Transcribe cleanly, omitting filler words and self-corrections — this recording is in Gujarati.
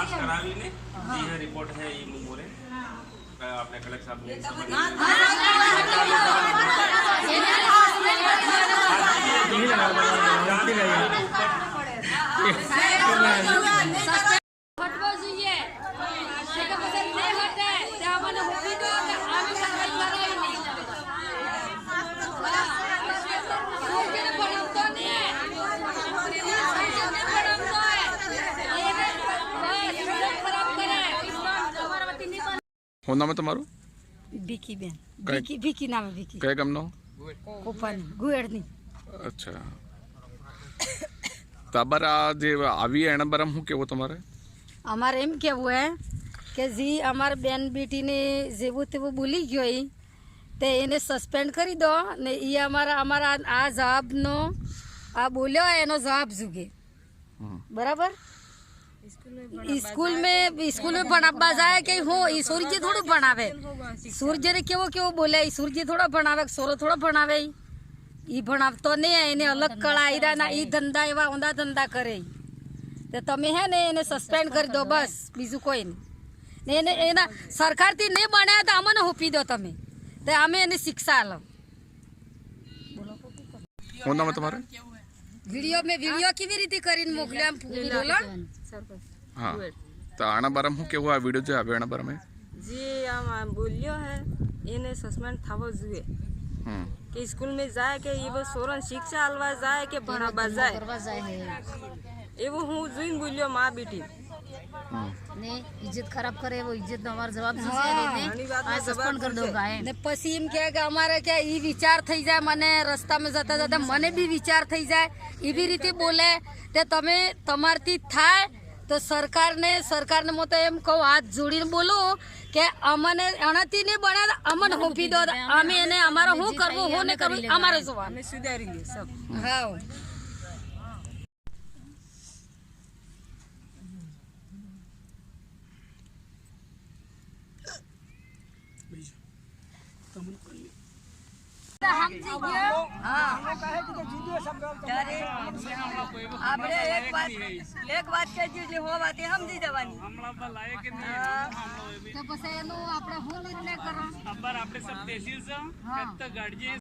तपास करावीने जी रिपोर्ट है ये मोरे आपने कलेक्टर साहब ने શું નામ તમારું? ભીકી બેન. ભીકી નામ ભીકી. કયા ગામનો? કોપાની ગુએડની. અચ્છા. તમારા જે આવી એના બારામાં શું કેવું તમારે? અમારે એમ કેવું હે કે જે અમારા બેન બેટીને જેવું તેવું બોલી ગયો તે એને સસ્પેન્ડ કરી દો ને એ અમારા આ જવાબનો આ બોલ્યો એનો જવાબ જુગે બરાબર. स्कूल में भणाववा जाए कि हो ई सूर्य थोड़ा भणावे सूर्य ने केवो केवो बोले सूर्य थोड़ा भणावे सोरो थोड़ा भणावे ई भणावतो नहीं है इन्हें अलग कला ईरा ना ई धंधा एवा ऊंधा धंधा करे तो तमे है ने इन्हें सस्पेंड कर दो बस बीजू कोई नहीं ने एना सरकार थी नहीं बनाया तो अमने होपी दो तमे तो आमे इन्हें शिक्षा आलो. શું નામ તમારે? वीडियो કેવી રીતે કરીને મોકલ્યા બોલો. हाँ तो आना बाराम શું કેવું? આ વિડિયો જે આવ્યો એના બારામાં जी आम बोलियो है इन्हें सस्पेंड थावो जुए कि स्कूल में जाए के ये बस सोरन शिक्षा अलवा जाए के भणावा जाए एवो हूँ जुइन बोलियो माँ बेटी ने इज्जत खराब करे वो इज्जत नो हमार जवाब ने आ सस्पेंड कर दो गाय ने પછી એમ કે અમારે કે ઈ વિચાર થઈ જાય મને રસ્તામાં જતા જતા મને બી વિચાર થઈ જાય એવી રીતે બોલે તે તમે તમારથી થાય તો સરકારને હું તો એમ કહું હાથ જોડીને બોલું કે અમને એનાથી નહીં બને અમને હોપી દો અમે એને અમારે શું કરવું શું નહીં કરવું અમારે જોવાનું सुधारेंगे सब. હા. આપણે એક વાત કહેજો જે હો વાત એ સમજી જવાની તો પછી એનું આપણે શું નિર્ણય કરો? આપણે સબ તહેસીલ છે ગાડી